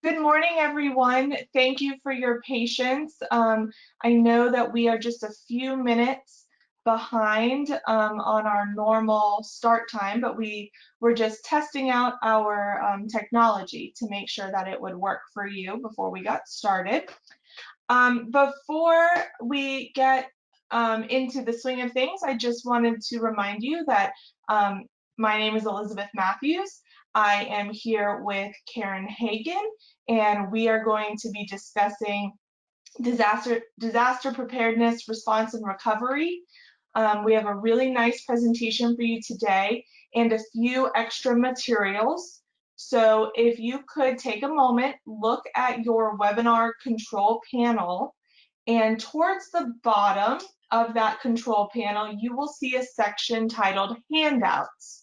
Good morning, everyone. Thank you for your patience. I know that we are just a few minutes behind on our normal start time, but we were just testing out our technology to make sure that it would work for you before we got started. Before we get into the swing of things, I just wanted to remind you that my name is Elizabeth Matthews. I am here with Karen Hagan, and we are going to be discussing disaster preparedness, response, and recovery. We have a really nice presentation for you today and a few extra materials. So if you could take a moment, look at your webinar control panel, and towards the bottom of that control panel, you will see a section titled Handouts.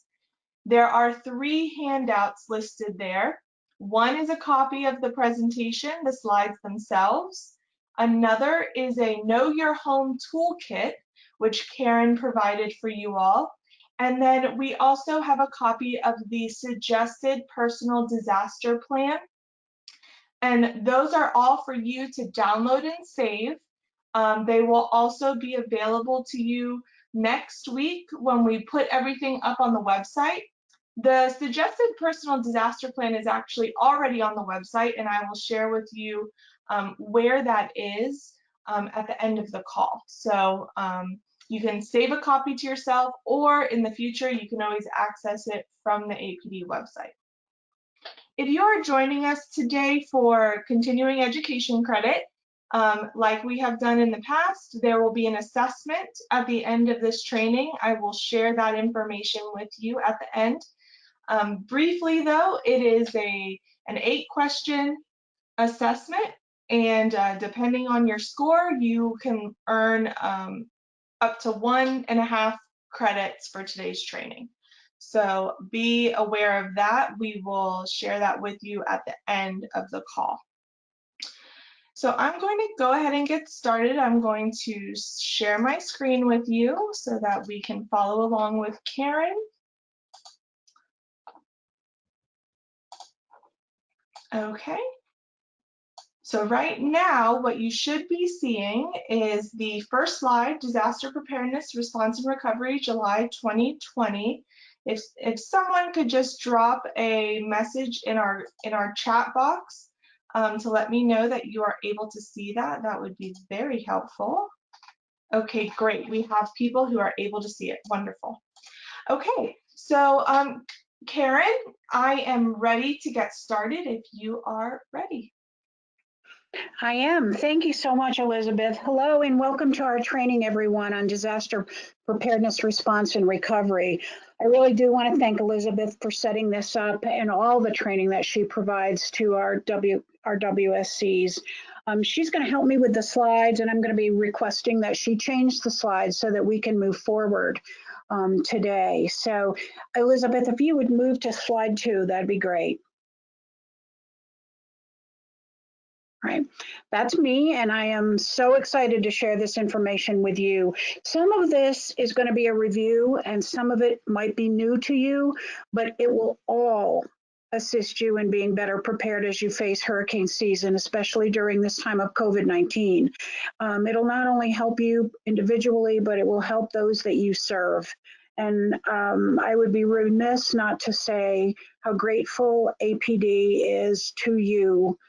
There are 3 handouts listed there. One is a copy of the presentation, the slides themselves. Another is a Know Your Home toolkit, which Karen provided for you all. And then we also have a copy of the suggested personal disaster plan. And those are all for you to download and save. They will also be available to you next week when we put everything up on the website. The suggested personal disaster plan is actually already on the website, and I will share with you where that is at the end of the call. So you can save a copy to yourself, or in the future, you can always access it from the APD website. If you are joining us today for continuing education credit, like we have done in the past, there will be an assessment at the end of this training. I will share that information with you at the end. Briefly though, it is an 8-question assessment, and depending on your score, you can earn up to 1.5 credits for today's training. So be aware of that. We will share that with you at the end of the call. So I'm going to go ahead and get started. I'm going to share my screen with you so that we can follow along with Karen. Okay. So right now, what you should be seeing is the first slide, Disaster Preparedness, Response and Recovery, July 2020. If someone could just drop a message in our chat box to let me know that you are able to see that, that would be very helpful. Okay, great. We have people who are able to see it. Wonderful. Okay, so Karen, I am ready to get started if you are ready. I am. Thank you so much, Elizabeth. Hello and welcome to our training, everyone, on disaster preparedness, response, and recovery. I really do want to thank Elizabeth for setting this up and all the training that she provides to our WSCs. She's going to help me with the slides, and I'm going to be requesting that she change the slides so that we can move forward today. So, Elizabeth, if you would move to slide 2, that'd be great. Right, that's me, and I am so excited to share this information with you. Some of this is going to be a review, and some of it might be new to you, but it will all assist you in being better prepared as you face hurricane season, especially during this time of COVID-19. It'll not only help you individually, but it will help those that you serve. And I would be remiss not to say how grateful APD is to you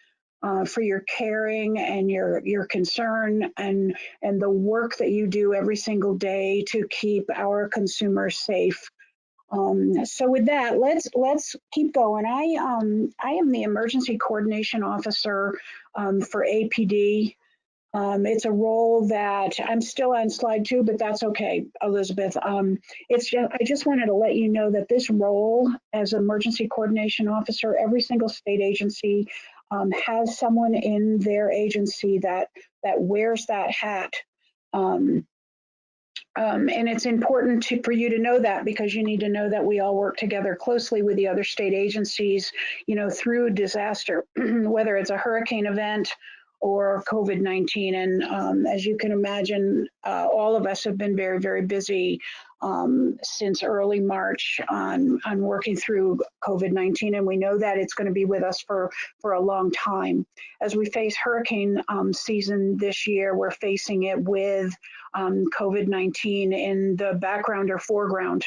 for your caring and your concern and the work that you do every single day to keep our consumers safe. So with that, let's keep going. I am the emergency coordination officer for APD. It's a role that I'm still on slide 2, but that's okay, Elizabeth. I just wanted to let you know that this role as emergency coordination officer, every single state agency has someone in their agency that wears that hat. And it's important for you to know that, because you need to know that we all work together closely with the other state agencies, through disaster, whether it's a hurricane event or COVID-19. And as you can imagine, all of us have been very, very busy since early March on working through COVID-19, and we know that it's going to be with us for a long time. As we face hurricane season this year, we're facing it with COVID-19 in the background or foreground,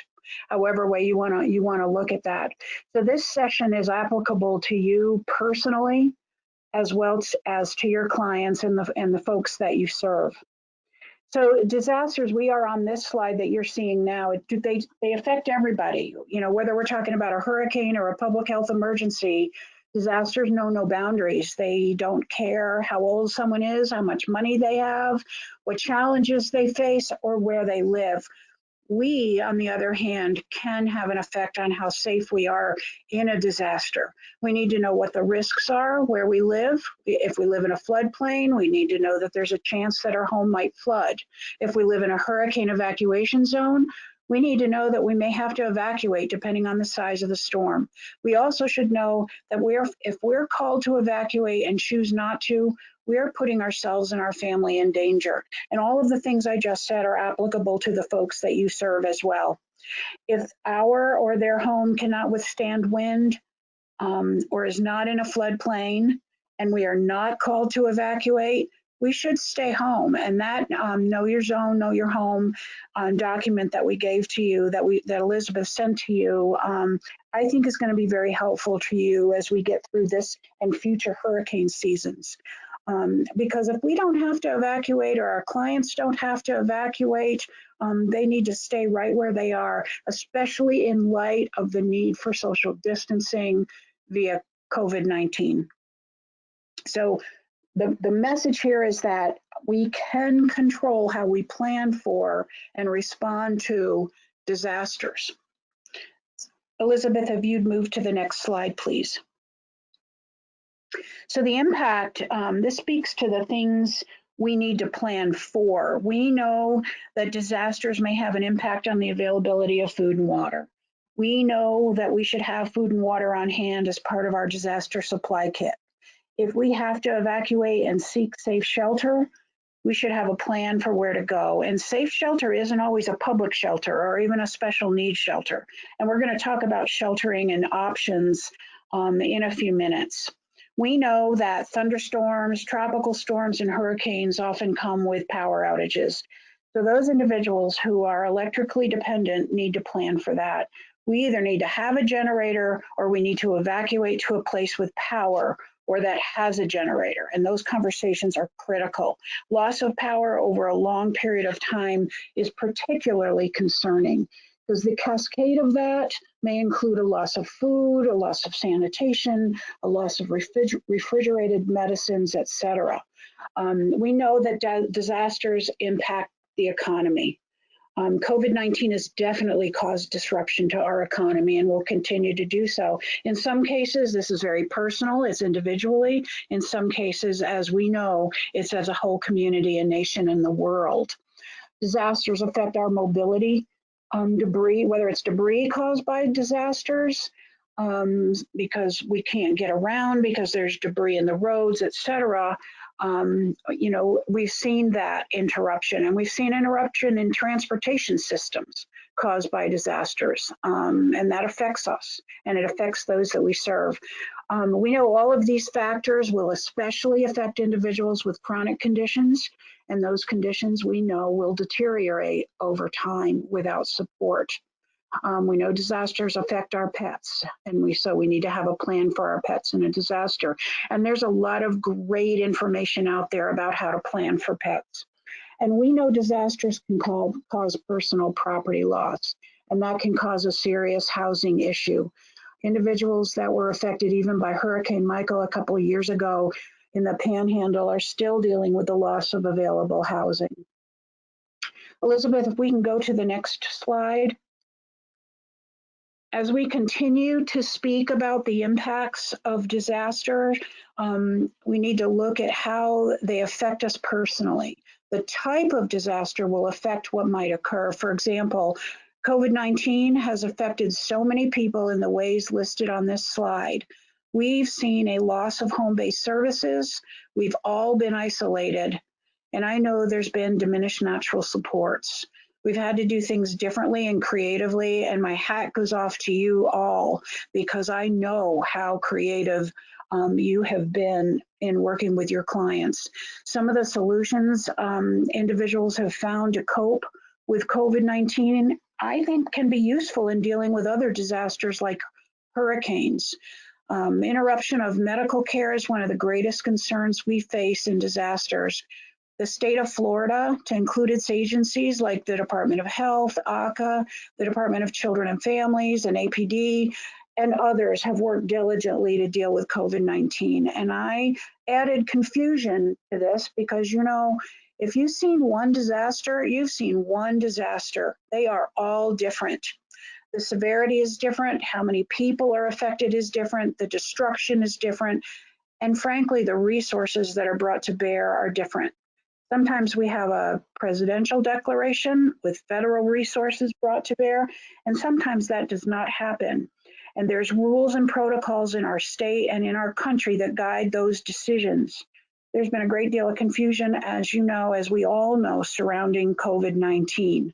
however way you want to look at that. So this session is applicable to you personally, as well as to your clients and the folks that you serve. So disasters, we are on this slide that you're seeing now. They affect everybody. You know, whether we're talking about a hurricane or a public health emergency, disasters know no boundaries. They don't care how old someone is, how much money they have, what challenges they face, or where they live. We, on the other hand, can have an effect on how safe we are in a disaster. We need to know what the risks are where we live. If we live in a floodplain, we need to know that there's a chance that our home might flood. If we live in a hurricane evacuation zone, we need to know that we may have to evacuate depending on the size of the storm. We also should know that if we're called to evacuate and choose not to, we are putting ourselves and our family in danger. And all of the things I just said are applicable to the folks that you serve as well. If our or their home cannot withstand wind or is not in a floodplain and we are not called to evacuate, we should stay home. And that know your zone, know your home document that we gave to you, that Elizabeth sent to you, I think is going to be very helpful to you as we get through this and future hurricane seasons. Because if we don't have to evacuate or our clients don't have to evacuate, they need to stay right where they are, especially in light of the need for social distancing via COVID-19. So the message here is that we can control how we plan for and respond to disasters. Elizabeth, if you'd move to the next slide, please. So the impact, this speaks to the things we need to plan for. We know that disasters may have an impact on the availability of food and water. We know that we should have food and water on hand as part of our disaster supply kit. If we have to evacuate and seek safe shelter, we should have a plan for where to go. And safe shelter isn't always a public shelter or even a special needs shelter. And we're going to talk about sheltering and options in a few minutes. We know that thunderstorms, tropical storms, and hurricanes often come with power outages. So those individuals who are electrically dependent need to plan for that. We either need to have a generator or we need to evacuate to a place with power or that has a generator. And those conversations are critical. Loss of power over a long period of time is particularly concerning, because the cascade of that may include a loss of food, a loss of sanitation, a loss of refrigerated medicines, et cetera. We know that disasters impact the economy. COVID-19 has definitely caused disruption to our economy and will continue to do so. In some cases, this is very personal, it's individually. In some cases, as we know, it's as a whole community, a nation, and the world. Disasters affect our mobility. Debris, whether it's debris caused by disasters, because we can't get around because there's debris in the roads, et cetera. You know, we've seen that interruption, and we've seen interruption in transportation systems caused by disasters, and that affects us, and it affects those that we serve. We know all of these factors will especially affect individuals with chronic conditions, and those conditions we know will deteriorate over time without support. We know disasters affect our pets, and so we need to have a plan for our pets in a disaster. And there's a lot of great information out there about how to plan for pets. And we know disasters can cause personal property loss, and that can cause a serious housing issue. Individuals that were affected even by Hurricane Michael a couple of years ago in the Panhandle are still dealing with the loss of available housing. Elizabeth, if we can go to the next slide. As we continue to speak about the impacts of disaster, we need to look at how they affect us personally. The type of disaster will affect what might occur. For example, COVID-19 has affected so many people in the ways listed on this slide. We've seen a loss of home-based services. We've all been isolated. And I know there's been diminished natural supports. We've had to do things differently and creatively, and my hat goes off to you all because I know how creative you have been in working with your clients. Some of the solutions individuals have found to cope with COVID-19, I think can be useful in dealing with other disasters like hurricanes. Interruption of medical care is one of the greatest concerns we face in disasters. The state of Florida, to include its agencies like the Department of Health, ACA, the Department of Children and Families, and APD, and others have worked diligently to deal with COVID-19. And I added confusion to this because, you know, if you've seen one disaster, you've seen one disaster. They are all different. The severity is different. How many people are affected is different. The destruction is different. And frankly, the resources that are brought to bear are different. Sometimes we have a presidential declaration with federal resources brought to bear, and sometimes that does not happen. And there's rules and protocols in our state and in our country that guide those decisions. There's been a great deal of confusion, as you know, as we all know, surrounding COVID-19.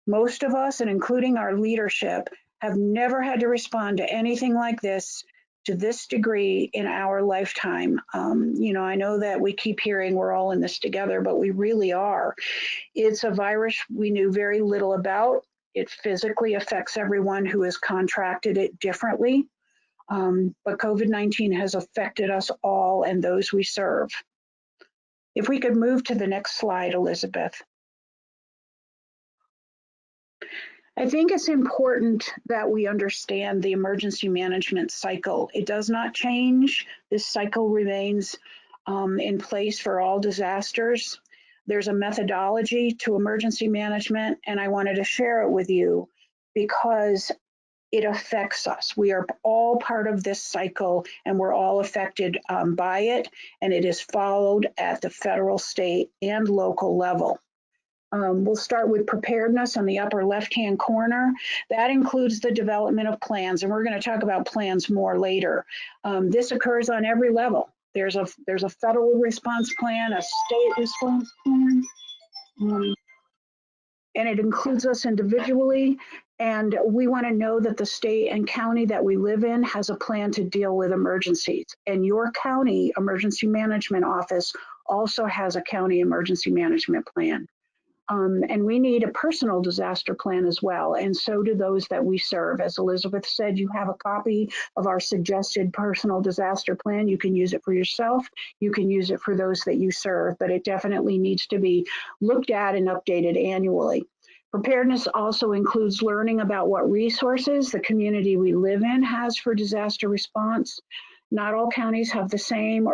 Most of us, and including our leadership, have never had to respond to anything like this to this degree in our lifetime. You know, I know that we keep hearing we're all in this together, but we really are. It's a virus we knew very little about. It physically affects everyone who has contracted it differently. But COVID-19 has affected us all and those we serve. If we could move to the next slide, Elizabeth. I think it's important that we understand the emergency management cycle. It does not change. This cycle remains in place for all disasters. There's a methodology to emergency management, and I wanted to share it with you because it affects us. We are all part of this cycle, and we're all affected by it, and it is followed at the federal, state, and local level. We'll start with preparedness on the upper left-hand corner. That includes the development of plans, and we're going to talk about plans more later. This occurs on every level. There's a federal response plan, a state response plan, and it includes us individually. And we want to know that the state and county that we live in has a plan to deal with emergencies. And your county emergency management office also has a county emergency management plan. And we need a personal disaster plan as well, and so do those that we serve. As Elizabeth said, you have a copy of our suggested personal disaster plan. You can use it for yourself, you can use it for those that you serve, but it definitely needs to be looked at and updated annually. Preparedness also includes learning about what resources the community we live in has for disaster response. Not all counties have the same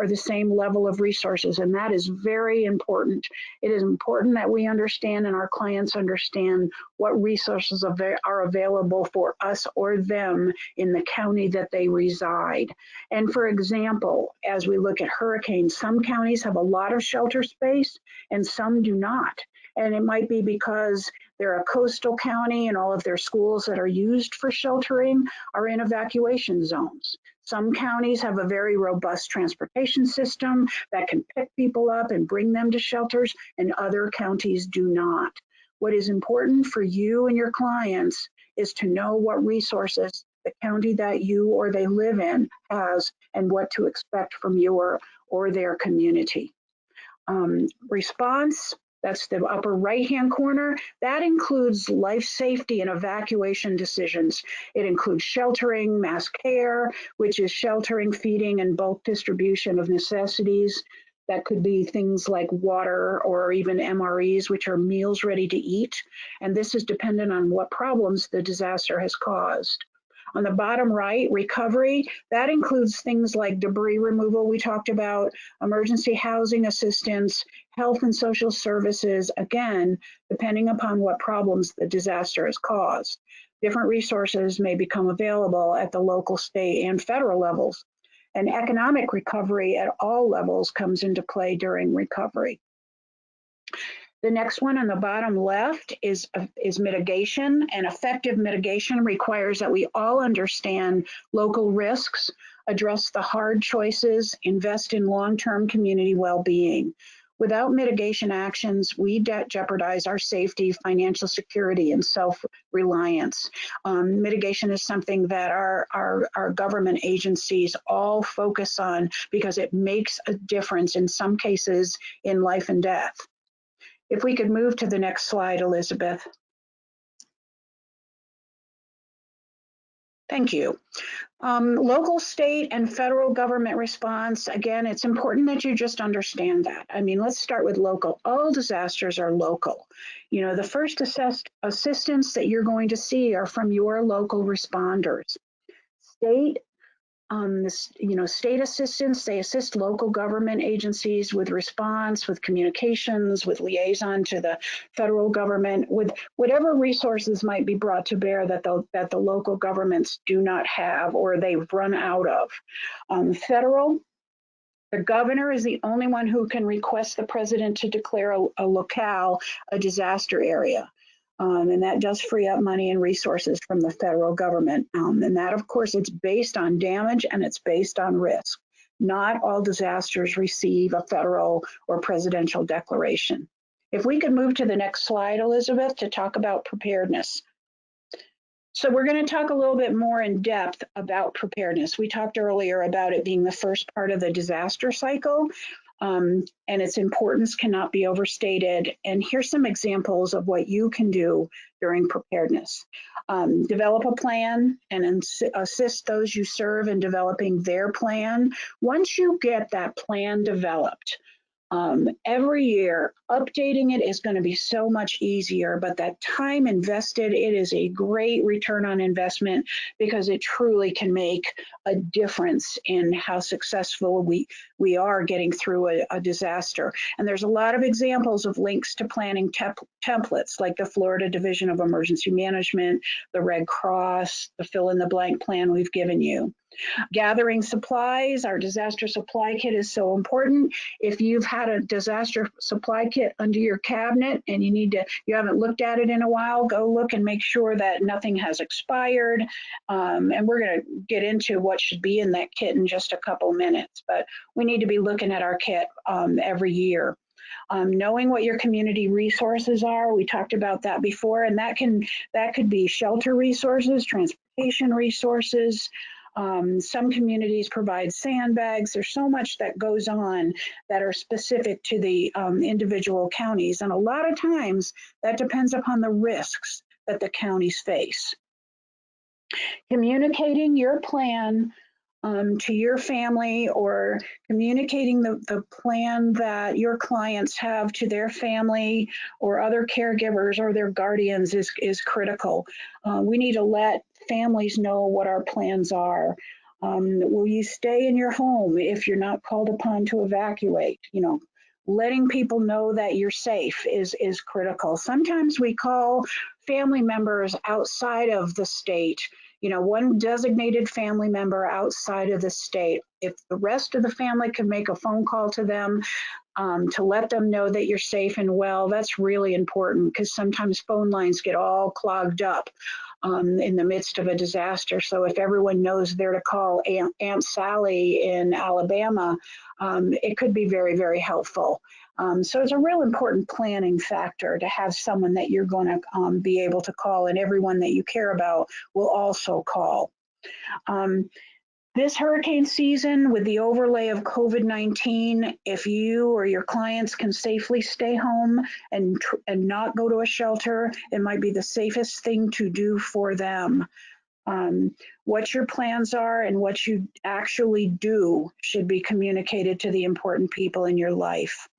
level of resources, and that is very important. It is important that we understand and our clients understand what resources are available for us or them in the county that they reside. And for example, as we look at hurricanes, some counties have a lot of shelter space and some do not. And it might be because they're a coastal county and all of their schools that are used for sheltering are in evacuation zones. Some counties have a very robust transportation system that can pick people up and bring them to shelters, and other counties do not. What is important for you and your clients is to know what resources the county that you or they live in has and what to expect from you or their community. Response, that's the upper right-hand corner. That includes life safety and evacuation decisions. It includes sheltering, mass care, which is sheltering, feeding, and bulk distribution of necessities. That could be things like water or even MREs, which are meals ready to eat. And this is dependent on what problems the disaster has caused. On the bottom right, recovery, that includes things like debris removal we talked about, emergency housing assistance, health and social services, again, depending upon what problems the disaster has caused. Different resources may become available at the local, state, and federal levels. And economic recovery at all levels comes into play during recovery. The next one on the bottom left is mitigation, and effective mitigation requires that we all understand local risks, address the hard choices, invest in long-term community well-being. Without mitigation actions, we jeopardize our safety, financial security, and self-reliance. Mitigation is something that our government agencies all focus on because it makes a difference in some cases in life and death. If we could move to the next slide, Elizabeth. Thank you. Local, state, and federal government response, again, it's important that you just understand that. I mean, let's start with local. All disasters are local. You know, the first assistance that you're going to see are from your local responders. State, state assistance, they assist local government agencies with response, with communications, with liaison to the federal government, with whatever resources might be brought to bear that the local governments do not have or they've run out of. Federal, the governor is the only one who can request the president to declare a locale a disaster area. And that does free up money and resources from the federal government. And that, of course, it's based on damage and it's based on risk. Not all disasters receive a federal or presidential declaration. If we could move to the next slide, Elizabeth, to talk about preparedness. So we're going to talk a little bit more in depth about preparedness. We talked earlier about it being the first part of the disaster cycle, and its importance cannot be overstated. And here's some examples of what you can do during preparedness. Develop a plan and assist those you serve in developing their plan. Once you get that plan developed, every year, updating it is going to be so much easier, but that time invested, it is a great return on investment because it truly can make a difference in how successful we are getting through a disaster. And there's a lot of examples of links to planning templates like the Florida Division of Emergency Management, the Red Cross, the fill in the blank plan we've given you. Gathering supplies, our disaster supply kit is so important. If you've had a disaster supply kit under your cabinet and you haven't looked at it in a while, go look and make sure that nothing has expired. And we're going to get into what should be in that kit in just a couple minutes, but we need to be looking at our kit every year. Knowing what your community resources are, we talked about that before, and that could be shelter resources, transportation resources. Some communities provide sandbags. There's so much that goes on that are specific to the individual counties. And a lot of times that depends upon the risks that the counties face. Communicating your plan to your family or communicating the plan that your clients have to their family or other caregivers or their guardians is critical. We need to let families know what our plans are. Will you stay in your home if you're not called upon to evacuate? You know, letting people know that you're safe is critical. Sometimes we call family members outside of the state, you know, one designated family member outside of the state. If the rest of the family can make a phone call to them to let them know that you're safe and well, that's really important because sometimes phone lines get all clogged up in the midst of a disaster. So if everyone knows they're to call Aunt Sally in Alabama, it could be very, very helpful. So it's a real important planning factor to have someone that you're going to be able to call, and everyone that you care about will also call. This hurricane season, with the overlay of COVID-19, if you or your clients can safely stay home and not go to a shelter, it might be the safest thing to do for them. What your plans are and what you actually do should be communicated to the important people in your life.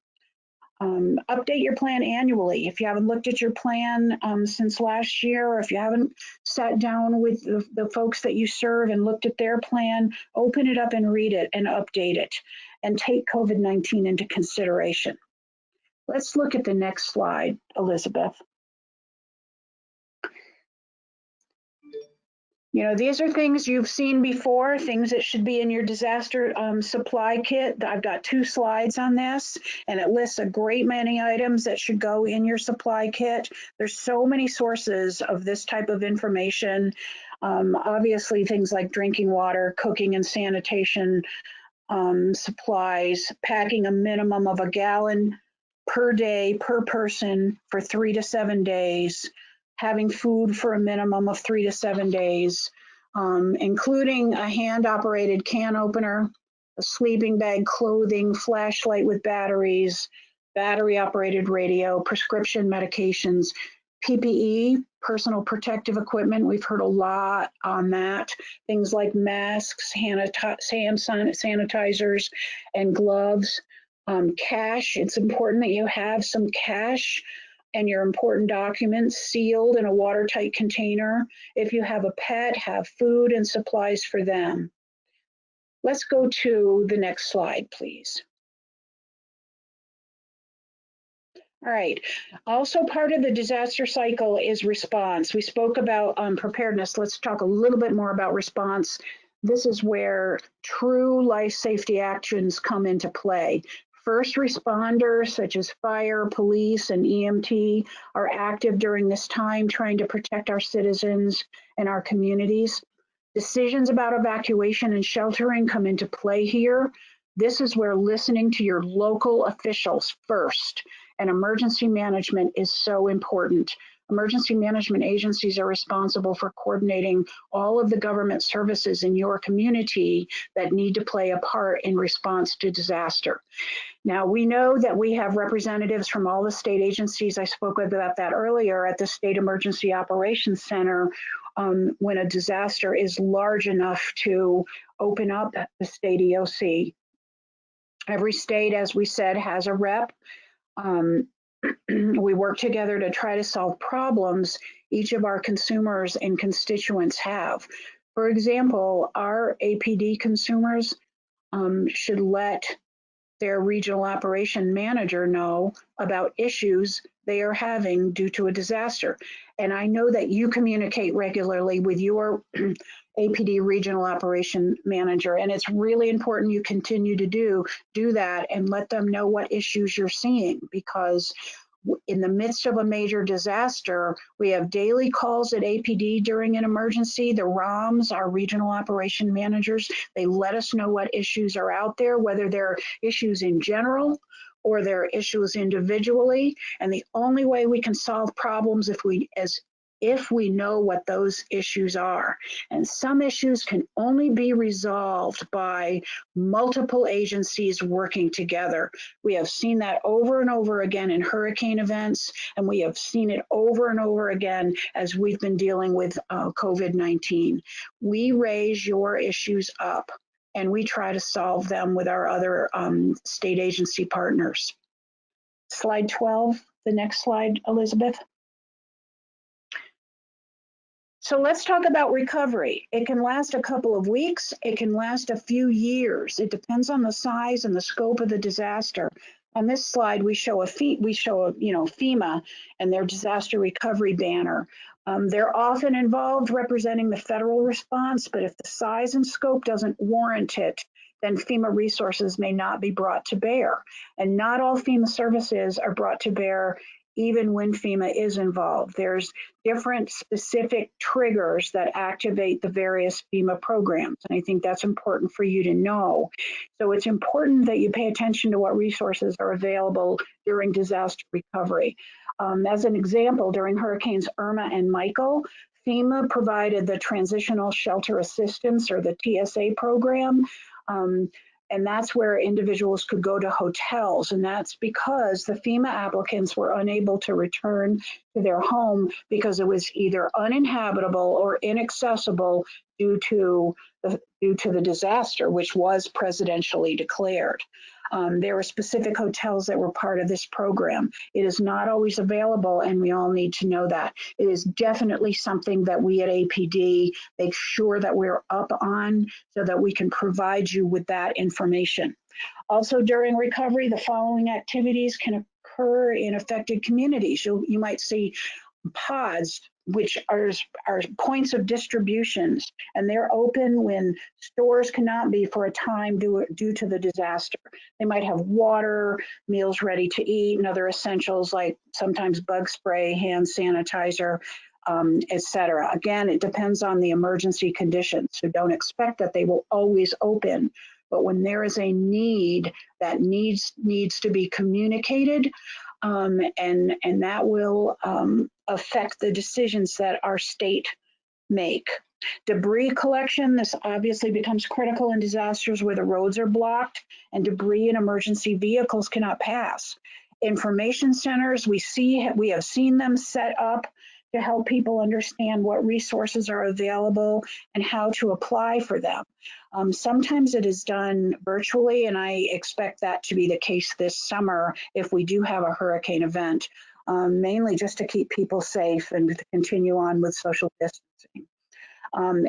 Update your plan annually. If you haven't looked at your plan since last year, or if you haven't sat down with the folks that you serve and looked at their plan, open it up and read it and update it and take COVID-19 into consideration. Let's look at the next slide, Elizabeth. You know, these are things you've seen before, things that should be in your disaster supply kit. I've got 2 slides on this, and it lists a great many items that should go in your supply kit. There's so many sources of this type of information. Obviously, things like drinking water, cooking and sanitation supplies, packing a minimum of a gallon per day, per person for 3 to 7 days, having food for a minimum of 3 to 7 days, including a hand-operated can opener, a sleeping bag, clothing, flashlight with batteries, battery-operated radio, prescription medications, PPE, personal protective equipment. We've heard a lot on that. Things like masks, hand sanitizers, and gloves. Cash, it's important that you have some cash and your important documents sealed in a watertight container. If you have a pet, have food and supplies for them. Let's go to the next slide, please. All right. Also part of the disaster cycle is response. We spoke about preparedness. Let's talk a little bit more about response. This is where true life safety actions come into play. First responders such as fire, police, and EMT are active during this time trying to protect our citizens and our communities. Decisions about evacuation and sheltering come into play here. This is where listening to your local officials first, and emergency management is so important. Emergency management agencies are responsible for coordinating all of the government services in your community that need to play a part in response to disaster. Now, we know that we have representatives from all the state agencies. I spoke about that earlier at the State Emergency Operations Center when a disaster is large enough to open up the state EOC. Every state, as we said, has a rep. We work together to try to solve problems each of our consumers and constituents have. For example, our APD consumers should let their regional operation manager know about issues they are having due to a disaster. And I know that you communicate regularly with your APD regional operation manager, and it's really important you continue to do that and let them know what issues you're seeing, because in the midst of a major disaster, we have daily calls at APD during an emergency. The ROMs, our regional operation managers, they let us know what issues are out there, whether they're issues in general or they're issues individually. And the only way we can solve problems if we know what those issues are. And some issues can only be resolved by multiple agencies working together. We have seen that over and over again in hurricane events, and we have seen it over and over again as we've been dealing with COVID-19. We raise your issues up, and we try to solve them with our other state agency partners. Slide 12, the next slide, Elizabeth. So let's talk about recovery. It can last a couple of weeks. It can last a few years. It depends on the size and the scope of the disaster. On this slide, we show FEMA and their disaster recovery banner. They're often involved representing the federal response, but if the size and scope doesn't warrant it, then FEMA resources may not be brought to bear. And not all FEMA services are brought to bear even when FEMA is involved. There's different specific triggers that activate the various FEMA programs. And I think that's important for you to know. So it's important that you pay attention to what resources are available during disaster recovery. As an example, during Hurricanes Irma and Michael, FEMA provided the Transitional Shelter Assistance, or the TSA program. And that's where individuals could go to hotels. And that's because the FEMA applicants were unable to return to their home because it was either uninhabitable or inaccessible due to the disaster, which was presidentially declared. There were specific hotels that were part of this program. It is not always available, and we all need to know that. It is definitely something that we at APD make sure that we're up on so that we can provide you with that information. Also, during recovery, the following activities can occur in affected communities. You might see pods, which are points of distributions, and they're open when stores cannot be for a time due to the disaster. They might have water, meals ready to eat, and other essentials like sometimes bug spray, hand sanitizer, etc. Again, it depends on the emergency conditions, so don't expect that they will always open but when there is a need, that needs to be communicated, and that will affect the decisions that our state make. Debris collection, this obviously becomes critical in disasters where the roads are blocked and debris and emergency vehicles cannot pass. Information centers, we have seen them set up to help people understand what resources are available and how to apply for them. Sometimes it is done virtually, and I expect that to be the case this summer if we do have a hurricane event, mainly just to keep people safe and to continue on with social distancing.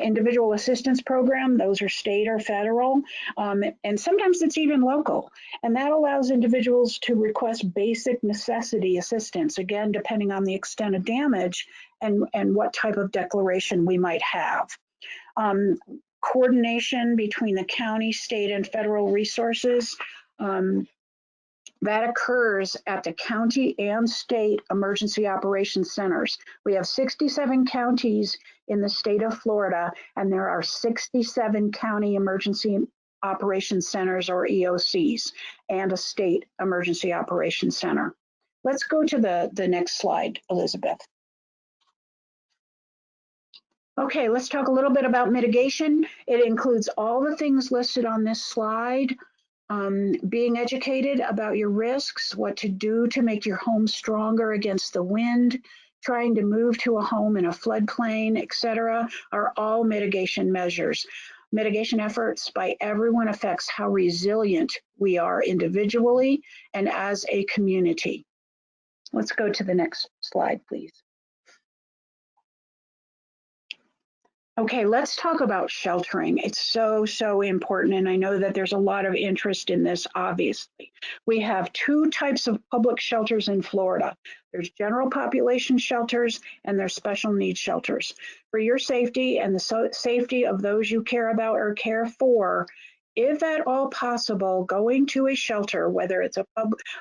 Individual assistance program, those are state or federal, and sometimes it's even local. And that allows individuals to request basic necessity assistance, again, depending on the extent of damage and what type of declaration we might have. Coordination between the county, state, and federal resources. That occurs at the county and state emergency operations centers. We have 67 counties in the state of Florida, and there are 67 county emergency operations centers, or EOCs, and a state emergency operations center. Let's go to the next slide, Elizabeth. Okay, let's talk a little bit about mitigation. It includes all the things listed on this slide. Being educated about your risks, what to do to make your home stronger against the wind, trying to move to a home in a floodplain, etc., are all mitigation measures. Mitigation efforts by everyone affects how resilient we are individually and as a community. Let's go to the next slide, please. Okay, let's talk about sheltering. It's so important, and I know that there's a lot of interest in this, obviously. We have two types of public shelters in Florida. There's general population shelters and there's special needs shelters. For your safety and the safety of those you care about or care for, if at all possible, going to a shelter, whether it's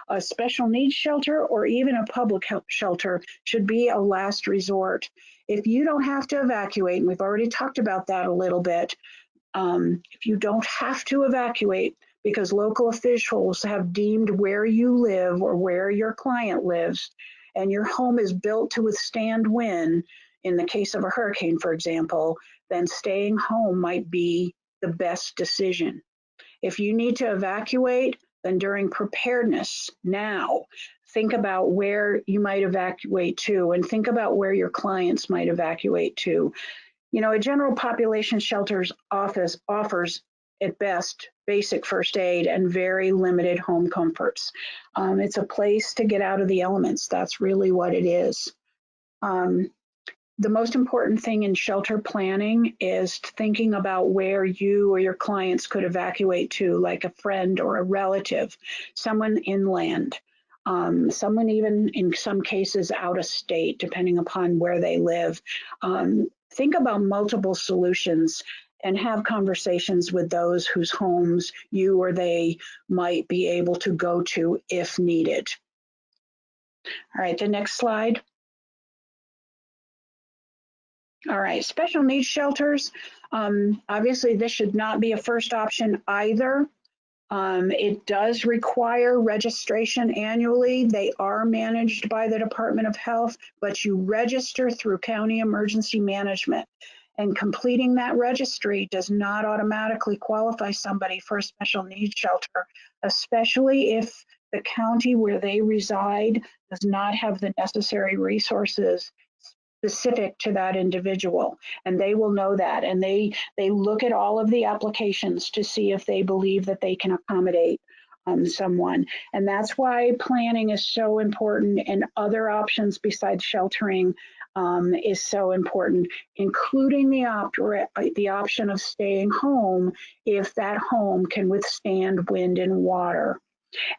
a special needs shelter or even a public shelter, should be a last resort. If you don't have to evacuate, and we've already talked about that a little bit, if you don't have to evacuate because local officials have deemed where you live or where your client lives, and your home is built to withstand wind, in the case of a hurricane, for example, then staying home might be the best decision. If you need to evacuate, then during preparedness now, think about where you might evacuate to and think about where your clients might evacuate to. You know, a general population shelters office offers at best basic first aid and very limited home comforts. It's a place to get out of the elements. That's really what it is. The most important thing in shelter planning is thinking about where you or your clients could evacuate to, like a friend or a relative, someone inland, someone even in some cases out of state, depending upon where they live. Think about multiple solutions and have conversations with those whose homes you or they might be able to go to if needed. All right, the next slide. All right, special needs shelters. Obviously, this should not be a first option either. It does require registration annually. They are managed by the Department of Health, but you register through County Emergency Management. And completing that registry does not automatically qualify somebody for a special needs shelter, especially if the county where they reside does not have the necessary resources specific to that individual, and they will know that, and they look at all of the applications to see if they believe that they can accommodate someone. And that's why planning is so important, and other options besides sheltering is so important, including the option of staying home if that home can withstand wind and water.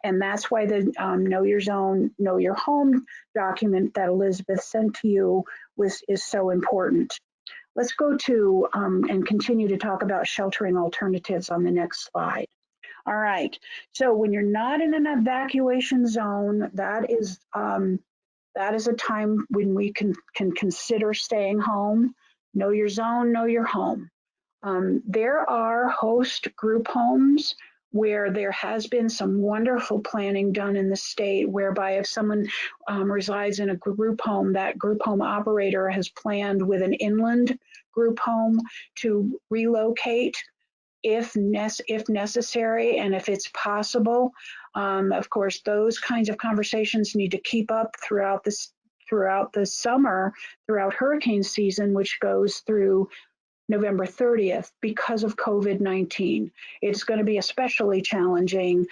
And that's why the Know Your Zone, Know Your Home document that Elizabeth sent to you is so important. Let's go to and continue to talk about sheltering alternatives on the next slide. All right, so when you're not in an evacuation zone, that is a time when we can consider staying home. Know your zone, know your home. There are host group homes where there has been some wonderful planning done in the state, whereby if someone resides in a group home, that group home operator has planned with an inland group home to relocate if necessary and if it's possible. Of course, those kinds of conversations need to keep up throughout the summer, throughout hurricane season, which goes through November 30th because of COVID-19. It's going to be especially challenging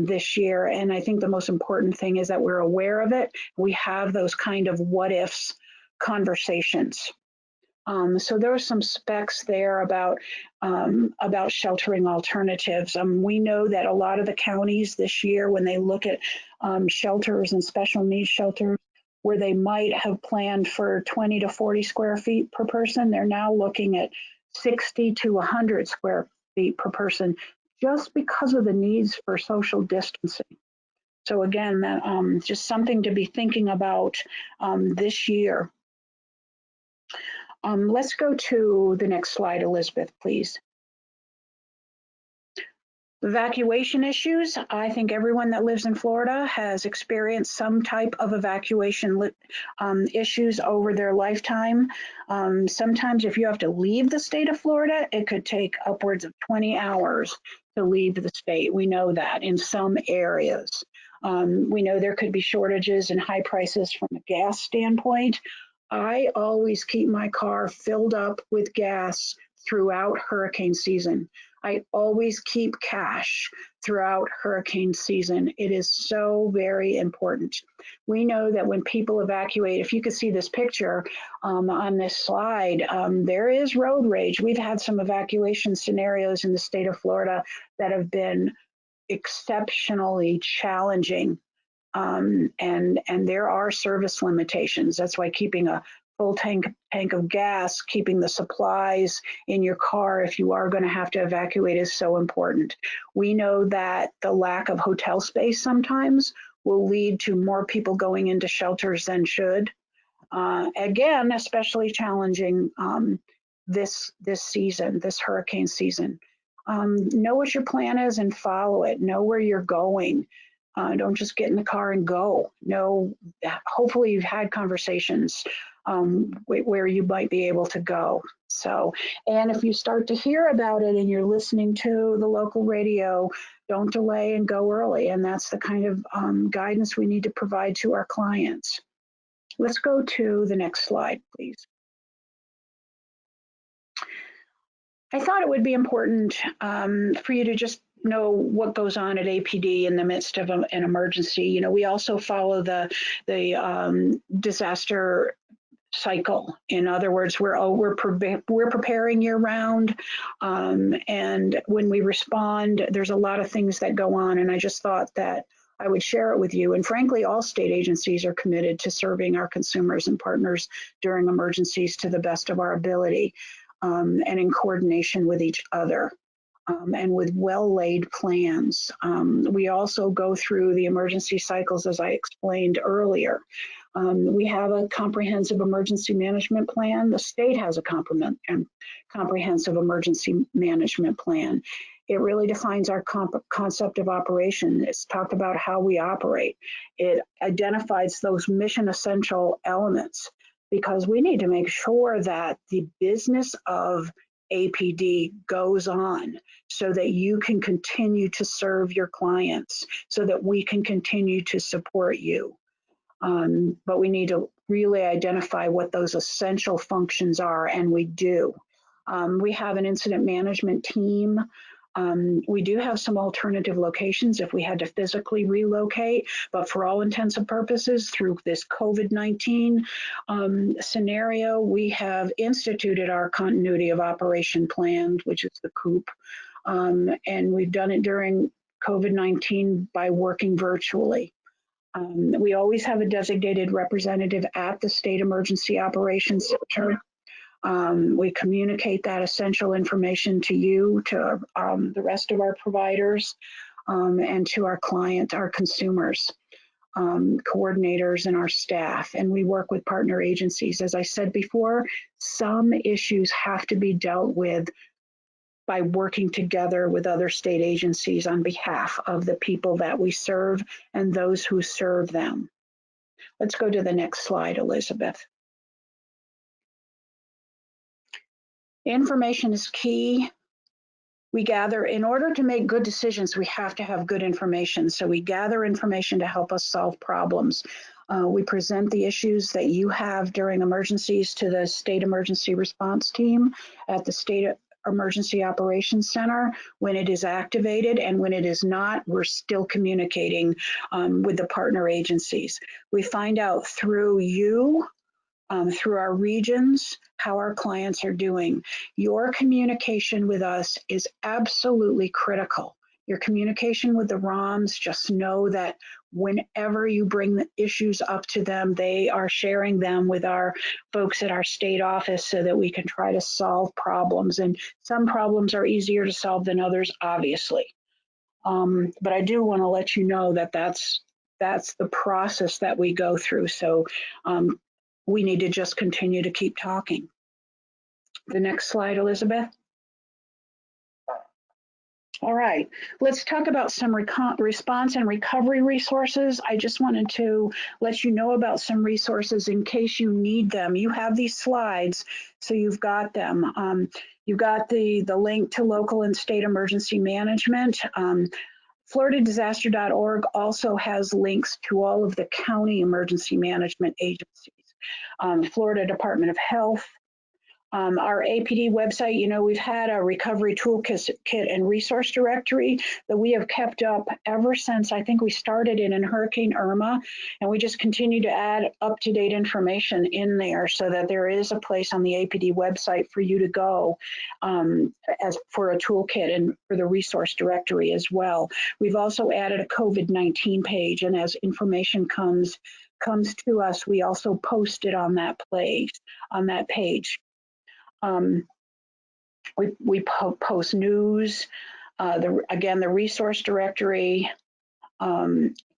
this year. And I think the most important thing is that we're aware of it. We have those kind of what ifs conversations. So there were some specs there about sheltering alternatives. We know that a lot of the counties this year, when they look at shelters and special needs shelters, where they might have planned for 20 to 40 square feet per person, they're now looking at 60 to 100 square feet per person, just because of the needs for social distancing. So again, that just something to be thinking about this year. Let's go to the next slide, Elizabeth, please. Evacuation issues. I think everyone that lives in Florida has experienced some type of evacuation issues over their lifetime. Sometimes if you have to leave the state of Florida, it could take upwards of 20 hours to leave the state. We know that in some areas. We know there could be shortages and high prices from a gas standpoint. I always keep my car filled up with gas throughout hurricane season. I always keep cash throughout hurricane season. It is so very important. We know that when people evacuate, if you could see this picture on this slide, there is road rage. We've had some evacuation scenarios in the state of Florida that have been exceptionally challenging. And there are service limitations. That's why keeping a full tank of gas, keeping the supplies in your car if you are going to have to evacuate is so important. We know that the lack of hotel space sometimes will lead to more people going into shelters than should. Again, especially challenging this season, this hurricane season. Know what your plan is and follow it. Know where you're going. Don't just get in the car and go. No, hopefully you've had conversations where you might be able to go. So, and if you start to hear about it and you're listening to the local radio, don't delay and go early. And that's the kind of guidance we need to provide to our clients. Let's go to the next slide, please. I thought it would be important for you to just know what goes on at APD in the midst of an emergency. You know, we also follow the disaster cycle. In other words, we're preparing year round, and when we respond, there's a lot of things that go on. And I just thought that I would share it with you. And frankly, all state agencies are committed to serving our consumers and partners during emergencies to the best of our ability, and in coordination with each other. And with well-laid plans. We also go through the emergency cycles, as I explained earlier. We have a comprehensive emergency management plan. The state has a comprehensive emergency management plan. It really defines our concept of operation. It's talked about how we operate. It identifies those mission essential elements, because we need to make sure that the business of APD goes on so that you can continue to serve your clients, so that we can continue to support you. But we need to really identify what those essential functions are, and we do. We have an incident management team. We do have some alternative locations if we had to physically relocate, but for all intents and purposes, through this COVID-19 scenario, we have instituted our continuity of operation plan, which is the COOP, and we've done it during COVID-19 by working virtually. We always have a designated representative at the State Emergency Operations Center. We communicate that essential information to you, to the rest of our providers, and to our client, our consumers, coordinators, and our staff. And we work with partner agencies. As I said before, some issues have to be dealt with by working together with other state agencies on behalf of the people that we serve and those who serve them. Let's go to the next slide, Elizabeth. Information is key. We gather, in order to make good decisions, we have to have good information. So we gather information to help us solve problems. We present the issues that you have during emergencies to the state emergency response team at the State Emergency Operations Center when it is activated, and when it is not, we're still communicating with the partner agencies. We find out through you, through our regions, how our clients are doing. Your communication with us is absolutely critical. Your communication with the ROMs, just know that whenever you bring the issues up to them, they are sharing them with our folks at our state office so that we can try to solve problems. And some problems are easier to solve than others, obviously. But I do want to let you know that that's the process that we go through. So we need to just continue to keep talking. The next slide, Elizabeth. All right, let's talk about some response and recovery resources. I just wanted to let you know about some resources in case you need them. You have these slides, so you've got them. You've got the link to local and state emergency management. FloridaDisaster.org also has links to all of the county emergency management agencies. Florida Department of Health, our APD website, you know, we've had a recovery toolkit and resource directory that we have kept up ever since I think we started it in Hurricane Irma, and we just continue to add up-to-date information in there so that there is a place on the APD website for you to go as for a toolkit and for the resource directory as well. We've also added a COVID-19 page, and as information comes to us, we also post it on that page. We post news, again, the resource directory.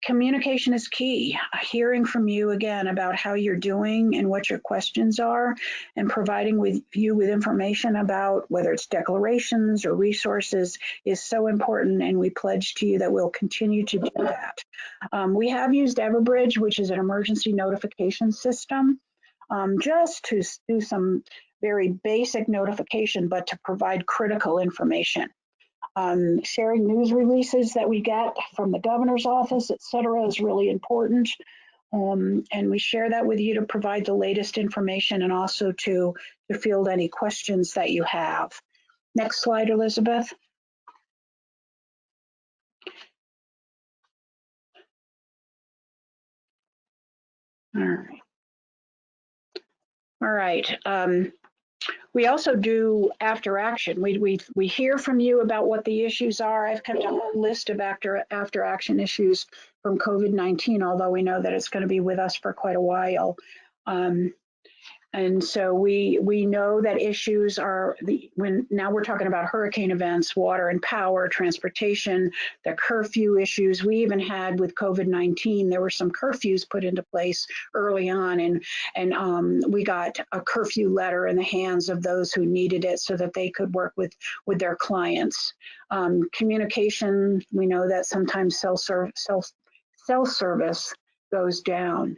Communication is key. Hearing from you again about how you're doing and what your questions are, and providing you with information about whether it's declarations or resources is so important, and we pledge to you that we'll continue to do that. We have used Everbridge, which is an emergency notification system, just to do some very basic notification, but to provide critical information. Sharing news releases that we get from the governor's office, et cetera, is really important. And we share that with you to provide the latest information and also to field any questions that you have. Next slide, Elizabeth. All right. We also do after action. We hear from you about what the issues are. I've kept a whole list of after action issues from COVID-19, although we know that it's going to be with us for quite a while. And so we know that issues are now we're talking about hurricane events, water and power, transportation, the curfew issues. We even had with COVID-19, there were some curfews put into place early on, and we got a curfew letter in the hands of those who needed it so that they could work with their clients. Communication, we know that sometimes cell service goes down.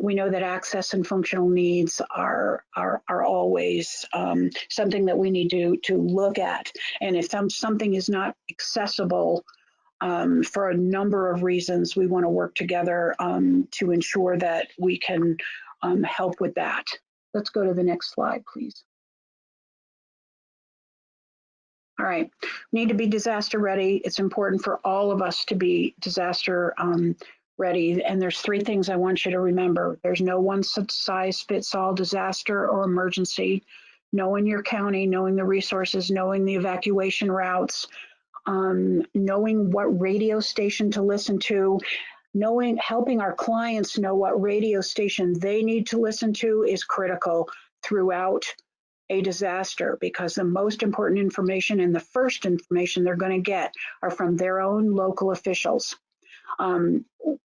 We know that access and functional needs are always something that we need to look at. And if something is not accessible for a number of reasons, we want to work together to ensure that we can help with that. Let's go to the next slide, please. All right, we need to be disaster ready. It's important for all of us to be disaster ready. And there's three things I want you to remember. There's no one size fits all disaster or emergency. Knowing your county, knowing the resources, knowing the evacuation routes, knowing what radio station to listen to, helping our clients know what radio station they need to listen to is critical throughout a disaster, because the most important information and the first information they're going to get are from their own local officials.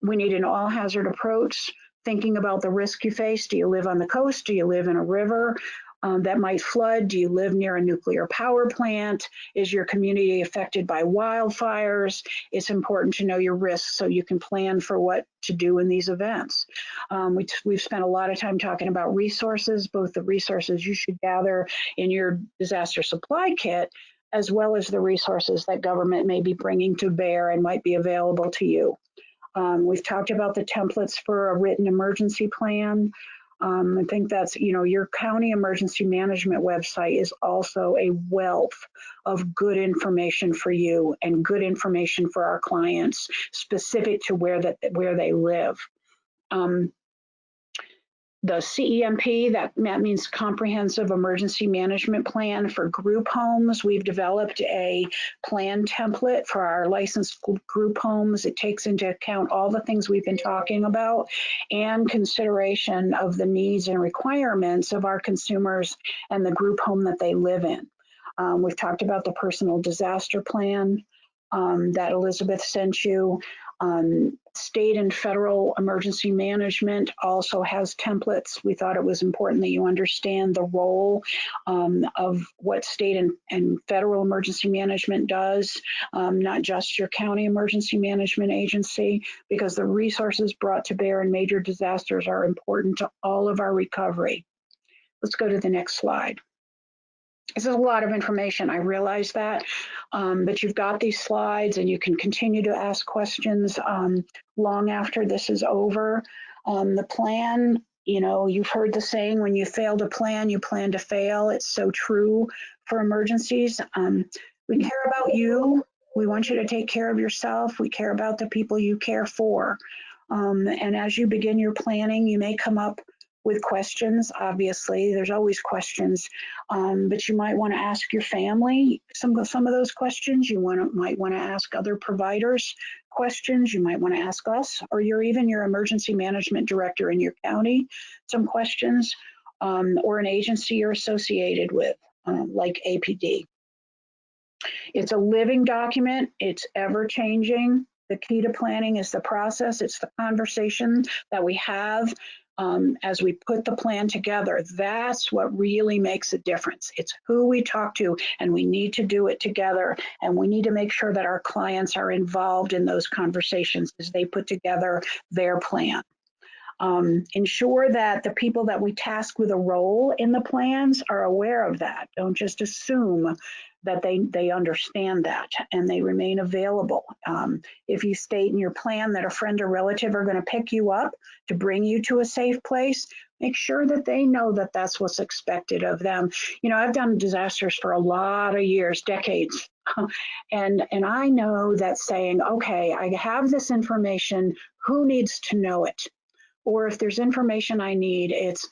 We need an all-hazard approach, thinking about the risk you face. Do you live on the coast? Do you live in a river? that might flood? Do you live near a nuclear power plant? Is your community affected by wildfires? It's important to know your risks so you can plan for what to do in these events. We've spent a lot of time talking about resources, both the resources you should gather in your disaster supply kit, as well as the resources that government may be bringing to bear and might be available to you. We've talked about the templates for a written emergency plan. I think that's, your county emergency management website is also a wealth of good information for you and good information for our clients specific to where they live. The CEMP, that means Comprehensive Emergency Management Plan for group homes. We've developed a plan template for our licensed group homes. It takes into account all the things we've been talking about and consideration of the needs and requirements of our consumers and the group home that they live in. We've talked about the personal disaster plan that Elizabeth sent you. State and federal emergency management also has templates. We thought it was important that you understand the role of what state and federal emergency management does, not just your county emergency management agency, because the resources brought to bear in major disasters are important to all of our recovery. Let's go to the next slide. This is a lot of information, I realize that, but you've got these slides and you can continue to ask questions long after this is over. The plan, you've heard the saying, when you fail to plan, you plan to fail. It's so true for emergencies. We care about you. We want you to take care of yourself. We care about the people you care for. And as you begin your planning, you may come up with questions. Obviously, there's always questions, but you might want to ask your family some of those questions. You might want to ask other providers questions. You might want to ask us, or even your emergency management director in your county some questions, or an agency you're associated with, like APD. It's a living document. It's ever changing. The key to planning is the process. It's the conversation that we have as we put the plan together. That's what really makes a difference. It's who we talk to, and we need to do it together. And we need to make sure that our clients are involved in those conversations as they put together their plan. Ensure that the people that we task with a role in the plans are aware of that. Don't just assume that they understand that and they remain available. If you state in your plan that a friend or relative are going to pick you up to bring you to a safe place, make sure that they know that that's what's expected of them. I've done disasters for a lot of years, decades. And I know that saying, okay, I have this information, who needs to know it? Or if there's information I need, it's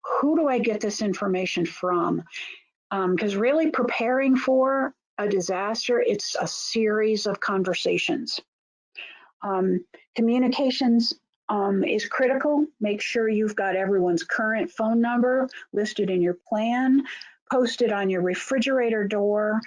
who do I get this information from? Because really preparing for a disaster, it's a series of conversations. Communications is critical. Make sure you've got everyone's current phone number listed in your plan, posted on your refrigerator door,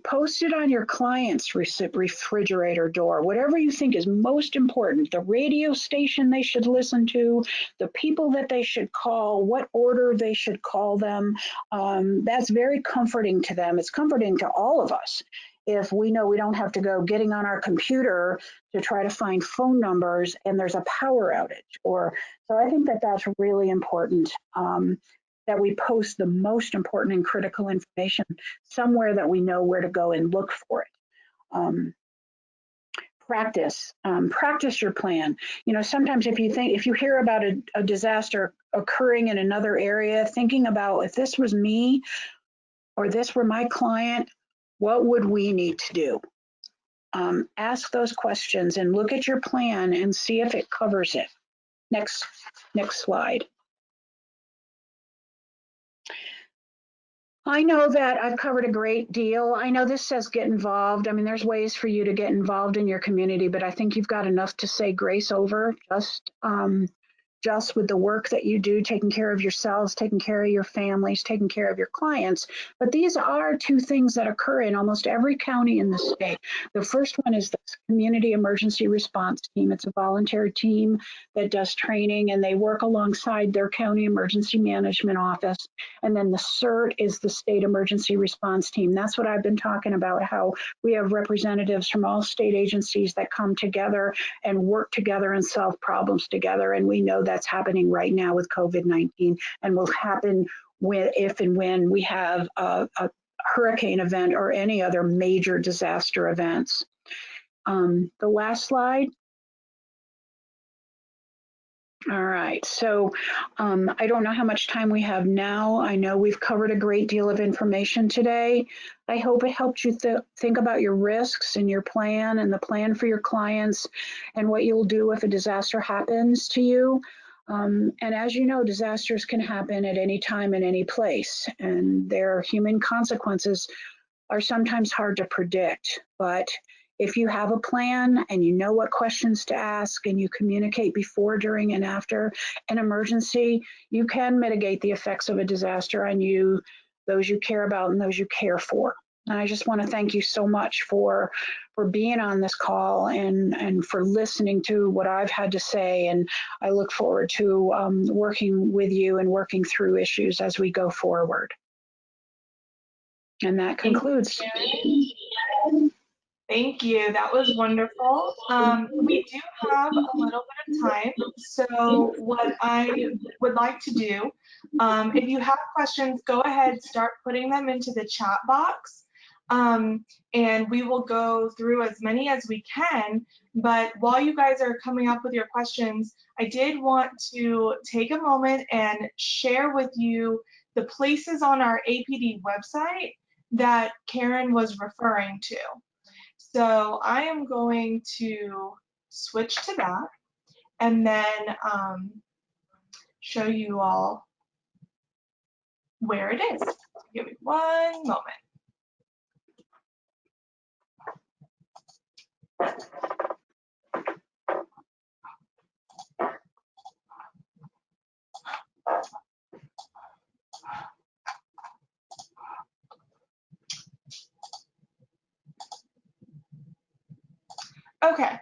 posted on your client's refrigerator door, whatever you think is most important, the radio station they should listen to, the people that they should call, what order they should call them. That's very comforting to them. It's comforting to all of us if we know we don't have to go getting on our computer to try to find phone numbers and there's a power outage. So I think that that's really important. That we post the most important and critical information somewhere that we know where to go and look for it. Practice your plan. Sometimes if you hear about a disaster occurring in another area, thinking about if this was me or this were my client, what would we need to do? Ask those questions and look at your plan and see if it covers it. Next slide. I know that I've covered a great deal. I know this says get involved. I mean, there's ways for you to get involved in your community, but I think you've got enough to say grace over. Just just with the work that you do, taking care of yourselves, taking care of your families, taking care of your clients. But these are two things that occur in almost every county in the state. The first one is the Community Emergency Response Team. It's a volunteer team that does training, and they work alongside their county emergency management office. And then the CERT is the State Emergency Response Team. That's what I've been talking about, how we have representatives from all state agencies that come together and work together and solve problems together. And we know that's happening right now with COVID-19 and will happen if and when we have a hurricane event or any other major disaster events. The last slide. All right, so I don't know how much time we have now. I know we've covered a great deal of information today. I hope it helped you think about your risks and your plan and the plan for your clients and what you'll do if a disaster happens to you. And as you know, disasters can happen at any time in any place, and their human consequences are sometimes hard to predict. But if you have a plan and you know what questions to ask and you communicate before, during, and after an emergency, you can mitigate the effects of a disaster on you, those you care about, and those you care for. And I just want to thank you so much for being on this call and for listening to what I've had to say. And I look forward to working with you and working through issues as we go forward. And that concludes. Thank you. That was wonderful. We do have a little bit of time. So what I would like to do, if you have questions, go ahead, start putting them into the chat box. And we will go through as many as we can. But while you guys are coming up with your questions, I did want to take a moment and share with you the places on our APD website that Karen was referring to. So I am going to switch to that and then show you all where it is. Give me one moment. Okay,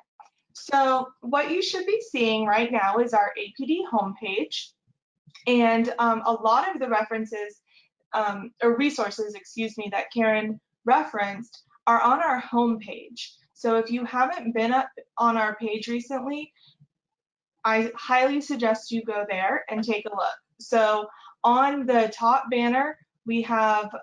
so what you should be seeing right now is our APD homepage. And a lot of the references or resources, excuse me, that Karen referenced are on our homepage. So if you haven't been up on our page recently, I highly suggest you go there and take a look. So on the top banner, we have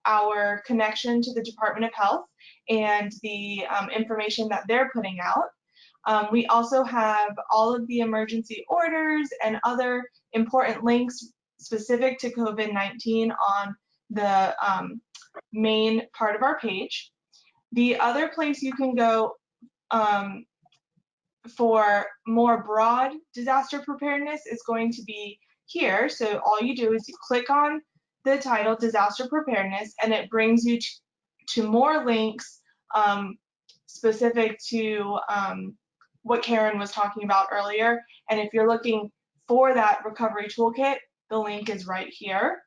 our connection to the Department of Health and the information that they're putting out. We also have all of the emergency orders and other important links specific to COVID-19 on the main part of our page. The other place you can go for more broad disaster preparedness is going to be here. So all you do is you click on the title Disaster Preparedness and it brings you to more links specific to what Karen was talking about earlier. And if you're looking for that recovery toolkit, the link is right here.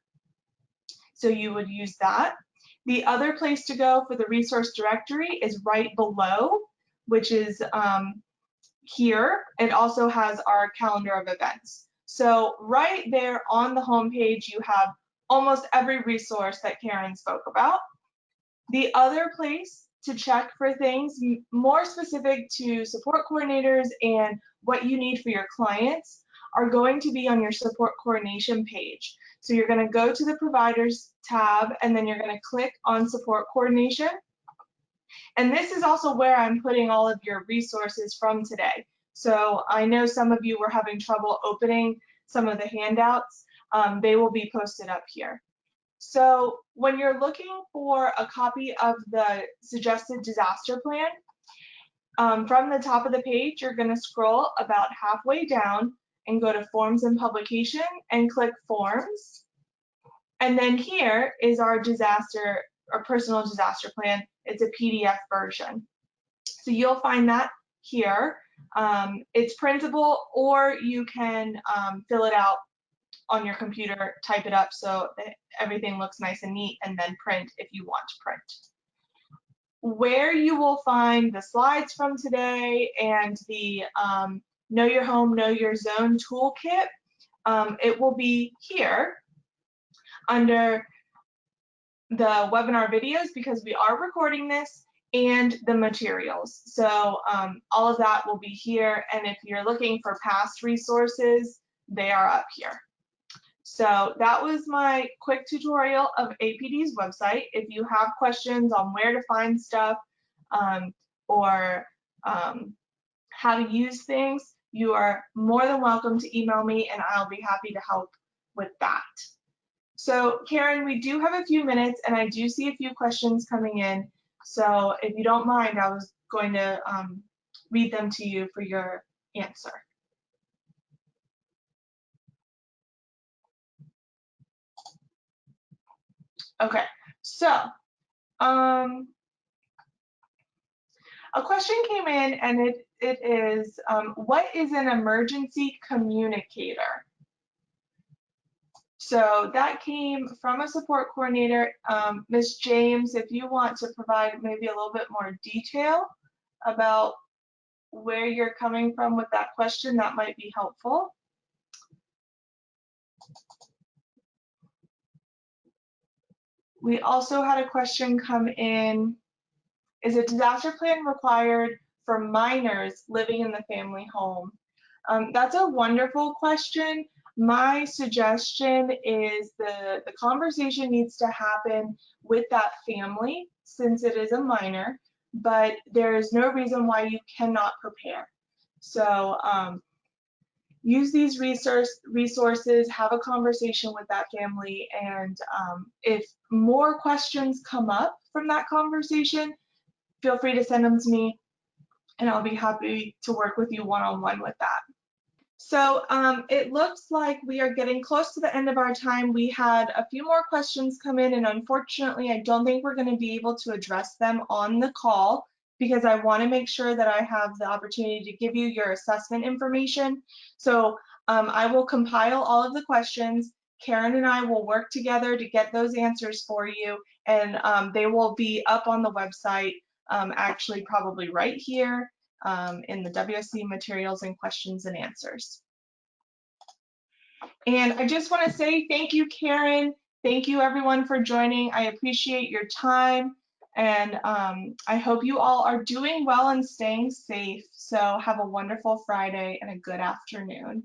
So you would use that. The other place to go for the resource directory is right below, which is here. It also has our calendar of events. So right there on the home page, you have almost every resource that Karen spoke about. The other place to check for things more specific to support coordinators and what you need for your clients are going to be on your support coordination page. So you're going to go to the providers tab and then you're going to click on support coordination. And this is also where I'm putting all of your resources from today. So I know some of you were having trouble opening some of the handouts. They will be posted up here. So when you're looking for a copy of the suggested disaster plan, from the top of the page, you're going to scroll about halfway down and go to Forms and Publication and click Forms. And then here is our disaster or personal disaster plan. It's a PDF version. So you'll find that here. It's printable, or you can fill it out on your computer, type it up so that everything looks nice and neat, and then print if you want to print. Where you will find the slides from today and the Know Your Home, Know Your Zone toolkit, it will be here under the webinar videos, because we are recording this, and the materials. So all of that will be here, and if you're looking for past resources, they are up here. So that was my quick tutorial of APD's website. If you have questions on where to find stuff or how to use things, you are more than welcome to email me, and I'll be happy to help with that. So Karen, we do have a few minutes, and I do see a few questions coming in. So if you don't mind, I was going to read them to you for your answer. Okay, so a question came in, and it is, what is an emergency communicator? So that came from a support coordinator. Ms. James, if you want to provide maybe a little bit more detail about where you're coming from with that question, that might be helpful. We also had a question come in, is a disaster plan required for minors living in the family home? That's a wonderful question. My suggestion is the conversation needs to happen with that family, since it is a minor, but there is no reason why you cannot prepare. So use these resources, have a conversation with that family, and if more questions come up from that conversation, feel free to send them to me, and I'll be happy to work with you one-on-one with that. So it looks like we are getting close to the end of our time. We had a few more questions come in, and unfortunately, I don't think we're going to be able to address them on the call, because I want to make sure that I have the opportunity to give you your assessment information. So I will compile all of the questions. Karen and I will work together to get those answers for you, and they will be up on the website, actually probably right here in the WSC materials and questions and answers. And I just want to say thank you, Karen. Thank you, everyone, for joining. I appreciate your time, and I hope you all are doing well and staying safe. So have a wonderful Friday and a good afternoon.